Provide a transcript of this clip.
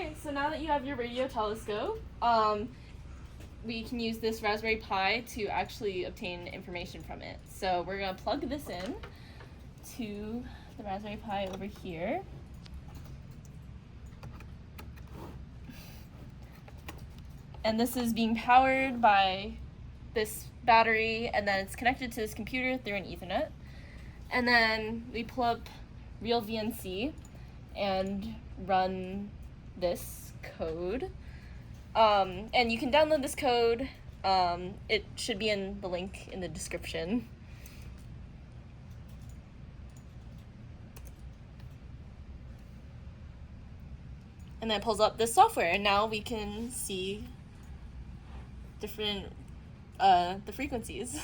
Alright, so now that you have your radio telescope, we can use this Raspberry Pi to actually obtain information from it. So we're going to plug this in to the Raspberry Pi over here. And this is being powered by this battery, and then it's connected to this computer through an Ethernet. And then we pull up Real VNC and run this code. And you can download this code. It should be in the link in the description. And then it pulls up this software, and now we can see different the frequencies.